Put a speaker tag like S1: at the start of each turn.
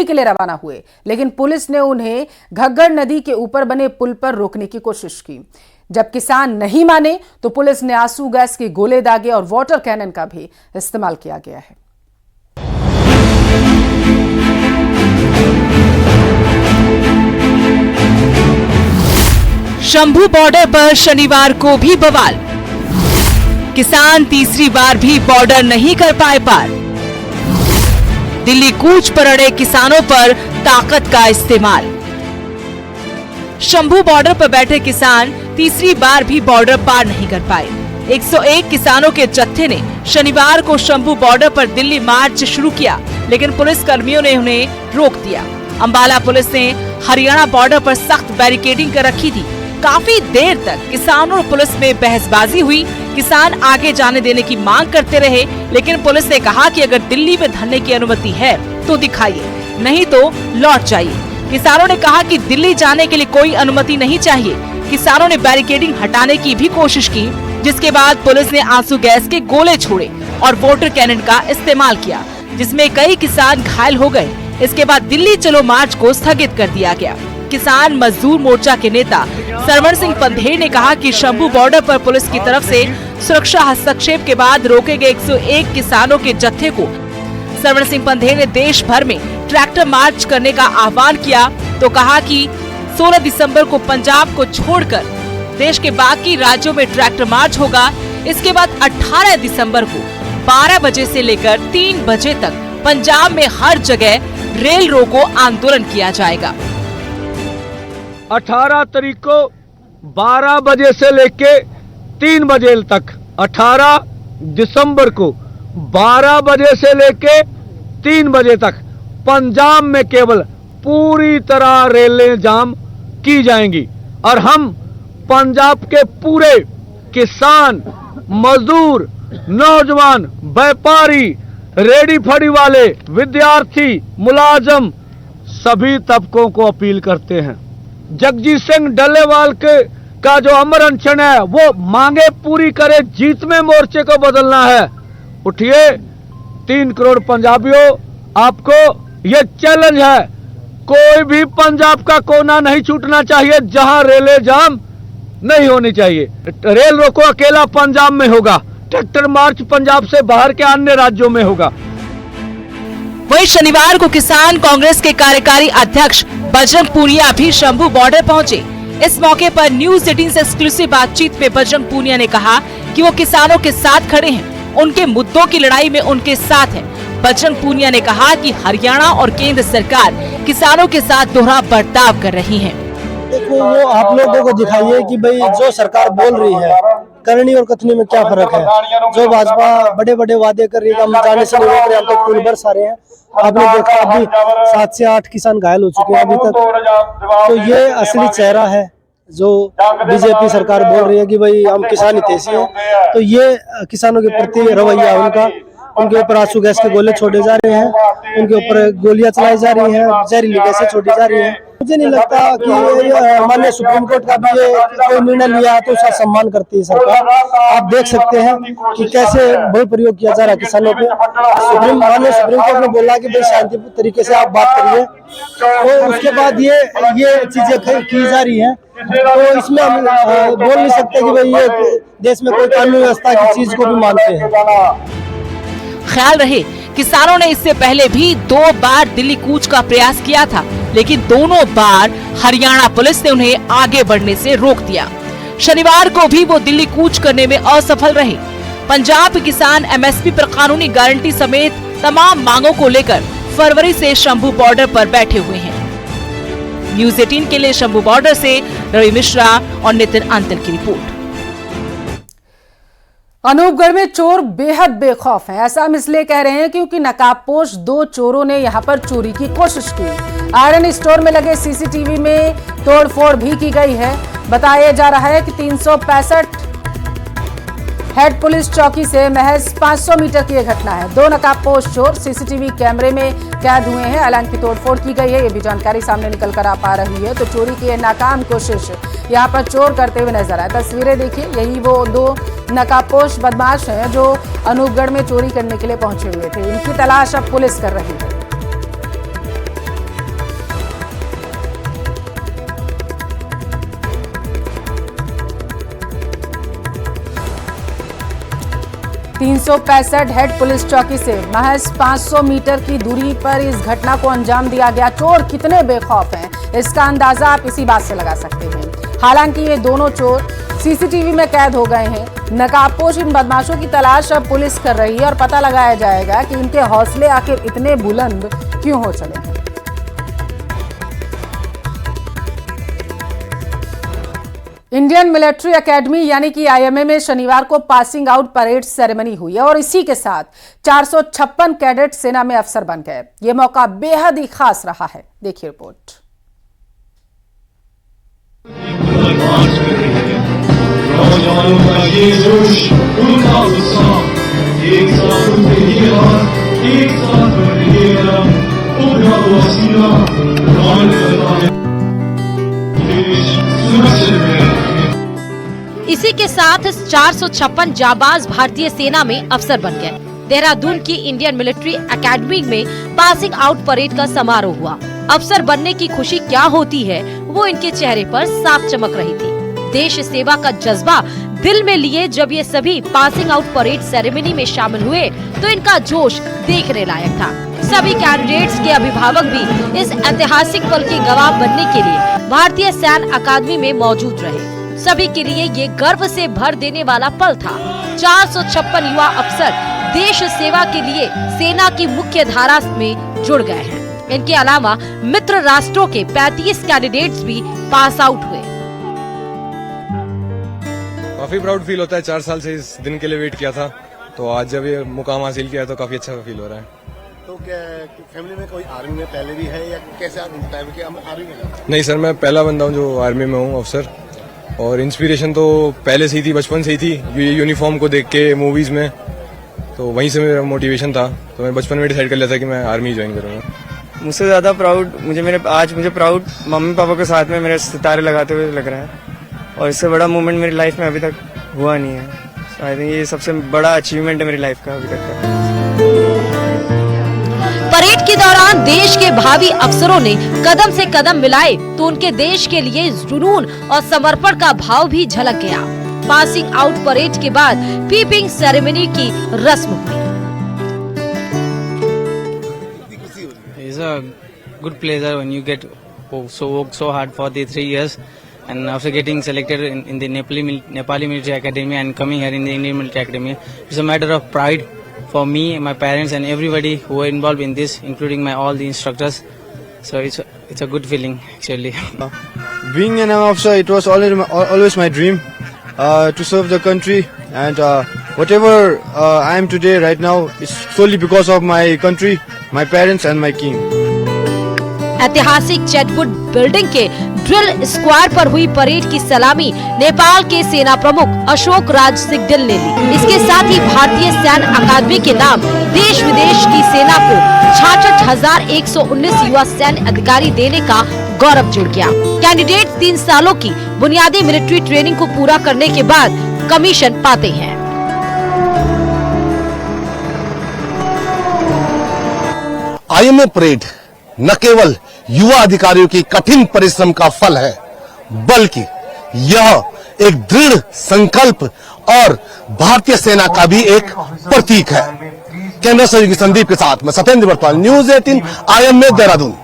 S1: दिल्ली के लिए रवाना हुए, लेकिन पुलिस ने उन्हें घग्गर नदी के ऊपर बने पुल पर रोकने की कोशिश की। जब किसान नहीं माने तो पुलिस ने आंसू गैस के गोले दागे और वाटर कैनन का भी इस्तेमाल किया गया है।
S2: शंभू बॉर्डर पर शनिवार को भी बवाल। किसान तीसरी बार भी बॉर्डर नहीं कर पाए पार। दिल्ली कूच पर अड़े किसानों पर ताकत का इस्तेमाल। शंभू बॉर्डर पर बैठे किसान तीसरी बार भी बॉर्डर पार नहीं कर पाए। 101 किसानों के जत्थे ने शनिवार को शंभू बॉर्डर पर दिल्ली मार्च शुरू किया, लेकिन पुलिस कर्मियों ने उन्हें रोक दिया। अंबाला पुलिस ने हरियाणा बॉर्डर पर सख्त बैरिकेडिंग कर रखी थी। काफी देर तक किसानों और पुलिस में बहसबाजी हुई। किसान आगे जाने देने की मांग करते रहे, लेकिन पुलिस ने कहा कि अगर दिल्ली में धरने की अनुमति है तो दिखाइए, नहीं तो लौट जाइए। किसानों ने कहा कि दिल्ली जाने के लिए कोई अनुमति नहीं चाहिए। किसानों ने बैरिकेडिंग हटाने की भी कोशिश की, जिसके बाद पुलिस ने आंसू गैस के गोले छोड़े और वाटर कैनन का इस्तेमाल किया, जिसमें कई किसान घायल हो गए। इसके बाद दिल्ली चलो मार्च को स्थगित कर दिया गया। किसान मजदूर मोर्चा के नेता सरवण सिंह पंधेर ने कहा कि शंभू बॉर्डर पर पुलिस की तरफ से सुरक्षा हस्तक्षेप के बाद रोके गए 101 किसानों के जत्थे को सरवण सिंह पंधेर ने देश भर में ट्रैक्टर मार्च करने का आह्वान किया तो कहा कि 16 दिसंबर को पंजाब को छोड़कर देश के बाकी राज्यों में ट्रैक्टर मार्च होगा। इसके बाद 18 दिसंबर को 12 बजे से लेकर 3 बजे तक पंजाब में हर जगह रेल रोको आंदोलन किया जाएगा।
S3: 18 तारीख को 12 बजे से लेके 3 बजे तक, 18 दिसंबर को 12 बजे से लेके 3 बजे तक पंजाब में केवल पूरी तरह रेलें जाम की जाएंगी और हम पंजाब के पूरे किसान, मजदूर, नौजवान, व्यापारी, रेडी फड़ी वाले, विद्यार्थी, मुलाजम सभी तबकों को अपील करते हैं। जगजीत सिंह डल्लेवाल का जो अमर अनशन है वो मांगे पूरी करे, जीत में मोर्चे को बदलना है। उठिए 3 करोड़ पंजाबियों, आपको ये चैलेंज है। कोई भी पंजाब का कोना नहीं छूटना चाहिए जहां रेले जाम नहीं होनी चाहिए। रेल रोको अकेला पंजाब में होगा, ट्रैक्टर मार्च पंजाब से बाहर के अन्य राज्यों में होगा।
S2: वहीं शनिवार को किसान कांग्रेस के कार्यकारी अध्यक्ष बजरंग पूनिया भी शंभू बॉर्डर पहुंचे। इस मौके पर न्यूज 18 से एक्सक्लूसिव बातचीत में बजरंग पूनिया ने कहा कि वो किसानों के साथ खड़े हैं, उनके मुद्दों की लड़ाई में उनके साथ हैं। बजरंग पूनिया ने कहा कि हरियाणा और केंद्र सरकार किसानों के साथ दोहरा बर्ताव कर रही है।
S4: देखो, वो आप लोगों को दिखाइए कि भाई जो सरकार बोल रही है करनी और कथनी में क्या फर्क है। जो भाजपा बड़े बड़े वादे कर रही है, हम जाने से नहीं रोक रहे, हम तो खून बरसा रहे हैं। आपने देखा अभी 7 से 8 किसान घायल हो चुके हैं अभी तक। तो ये असली चेहरा है जो बीजेपी सरकार बोल रही है कि भाई हम किसान हितैषी हैं। तो ये किसानों के प्रति रवैया उनका, उनके ऊपर आंसू गैस के गोले छोड़े जा रहे हैं, उनके ऊपर गोलियां चलाई जा रही हैं, जहरीली गैसें छोड़ी जा रही हैं। मुझे नहीं लगता कि माननीय सुप्रीम कोर्ट का भी ये कोई निर्णय लिया तो उसका सम्मान करती है सरकार। आप देख सकते हैं कि कैसे बल प्रयोग किया जा रहा है किसानों पे। माननीय सुप्रीम कोर्ट ने बोला कि भाई शांतिपूर्ण तरीके से आप बात करिए, तो उसके बाद ये चीजें की जा रही हैं। तो इसमें हम बोल नहीं सकते कि भाई ये देश में कोई कानून व्यवस्था की चीज को भी मानते हैं।
S2: ख्याल रहे, किसानों ने इससे पहले भी 2 बार दिल्ली कूच का प्रयास किया था, लेकिन दोनों बार हरियाणा पुलिस ने उन्हें आगे बढ़ने से रोक दिया। शनिवार को भी वो दिल्ली कूच करने में असफल रहे। पंजाब के किसान एमएसपी पर कानूनी गारंटी समेत तमाम मांगों को लेकर फरवरी से शंभू बॉर्डर पर बैठे हुए हैं। न्यूज 18 के लिए शंभू बॉर्डर से रवि मिश्रा और नितिन अंतल की रिपोर्ट।
S1: अनूपगढ़ में चोर बेहद बेखौफ हैं। ऐसा हम इसलिए कह रहे हैं क्योंकि नकाबपोश 2 चोरों ने यहां पर चोरी की कोशिश की। आयरन स्टोर में लगे सीसीटीवी में तोड़फोड़ भी की गई है। बताया जा रहा है कि 365 हेड पुलिस चौकी से महज 500 मीटर की यह घटना है। 2 नकाबपोश चोर सीसीटीवी कैमरे में कैद हुए हैं। हालांकि तोड़फोड़ की गई है, ये भी जानकारी सामने निकल कर आ पा रही है। तो चोरी की नाकाम कोशिश यहाँ पर चोर करते हुए नजर आए। तस्वीरें देखिए, यही वो 2 नकाबपोश बदमाश हैं जो अनूपगढ़ में चोरी करने के लिए पहुंचे हुए थे। इनकी तलाश अब पुलिस कर रही है। 365 हेड पुलिस चौकी से महज 500 मीटर की दूरी पर इस घटना को अंजाम दिया गया। चोर कितने बेखौफ हैं, इसका अंदाजा आप इसी बात से लगा सकते हैं। हालांकि ये दोनों चोर सीसीटीवी में कैद हो गए हैं। नकाबपोश इन बदमाशों की तलाश अब पुलिस कर रही है और पता लगाया जाएगा कि इनके हौसले आखिर इतने बुलंद क्यों हो चले हैं। इंडियन मिलिट्री एकेडमी यानी कि आईएमए में शनिवार को पासिंग आउट परेड सेरेमनी हुई है और इसी के साथ 456 कैडेट सेना में अफसर बन गए। ये मौका बेहद ही खास रहा है। देखिए रिपोर्ट।
S5: नौजवानों का ये जोश, उनका उत्साह, एक साथ उनके ये हाथ, एक साथ उनके ये कदम, उनका वसीला, मान करता है देश सुरक्षित है।
S6: इसी के साथ 456 जाबाज भारतीय सेना में अफसर बन गए। देहरादून की इंडियन मिलिट्री एकेडमी में पासिंग आउट परेड का समारोह हुआ। अफसर बनने की खुशी क्या होती है वो इनके चेहरे पर साफ चमक रही थी। देश सेवा का जज्बा दिल में लिए जब ये सभी पासिंग आउट परेड सेरेमनी में शामिल हुए तो इनका जोश देखने लायक था। सभी कैंडिडेट्स के अभिभावक भी इस ऐतिहासिक पल के गवाह बनने के लिए भारतीय सैन्य अकादमी में मौजूद रहे। सभी के लिए ये गर्व से भर देने वाला पल था। 456 युवा अफसर देश सेवा के लिए सेना की मुख्य धारा में जुड़ गए हैं। इनके अलावा मित्र राष्ट्रों के 35 कैंडिडेट्स भी पास आउट हुए।
S7: काफी प्राउड फील होता है। 4 साल से इस दिन के लिए वेट किया था, तो आज जब ये मुकाम हासिल किया तो काफी अच्छा फील हो रहा है।
S8: तो क्या फैमिली में कोई आर्मी में पहले भी है या कैसे टाइम के आर्मी में?
S7: नहीं सर, मैं पहला बंदा हूँ जो आर्मी में हूँ अफसर, और इंस्पिरेशन तो पहले से ही थी, बचपन से ही थी। यूनिफॉर्म को देख के मूवीज में, तो वहीं से मेरा मोटिवेशन था। तो मैं बचपन में डिसाइड कर लिया था कि मैं आर्मी ज्वाइन करूँगा।
S9: मुझसे ज्यादा प्राउड मुझे प्राउड मम्मी पापा के साथ में मेरे सितारे लगाते हुए लग रहा है, और इससे बड़ा मोमेंट मेरी लाइफ में अभी तक हुआ नहीं है। आई थिंक ये सबसे बड़ा अचीवमेंट है मेरी लाइफ का अभी तक का।
S6: परेड के दौरान देश के भावी अफसरों ने कदम से कदम मिलाए तो उनके देश के लिए जुनून और समर्पण का भाव भी झलक गया। पासिंग आउट परेड के बाद पीपिंग सेरेमनी की रस्म हुई।
S10: It's a good pleasure when you get work so hard for the 3 years, and after getting selected in the Nepali Military Academy and coming here in the Indian Military Academy, it's a matter of pride for me, my parents, and everybody who are involved in this, including all the instructors. So it's a good feeling actually.
S11: Being an officer, it was always my dream to serve the country, and whatever I am today right now is solely because of my country, my parents, and my king.
S6: ऐतिहासिक Chetwode building के drill square पर हुई parade की सलामी नेपाल के सेना प्रमुख अशोक राज सिग्देल ने ली। इसके साथ ही भारतीय सैन्य अकादमी के नाम देश विदेश की सेना को 66,119 युवा सैन्य अधिकारी देने का गौरव जुड़ गया। कैंडिडेट 3 सालों की बुनियादी मिलिट्री ट्रेनिंग को पूरा करने के बाद कमीशन पाते हैं।
S8: आईएमए परेड न केवल युवा अधिकारियों की कठिन परिश्रम का फल है, बल्कि यह एक दृढ़ संकल्प और भारतीय सेना का भी एक प्रतीक है। कैमरा सहयोगी संदीप के साथ मैं सत्येंद्र बर्तवाल, न्यूज़ 18 आईएमए देहरादून।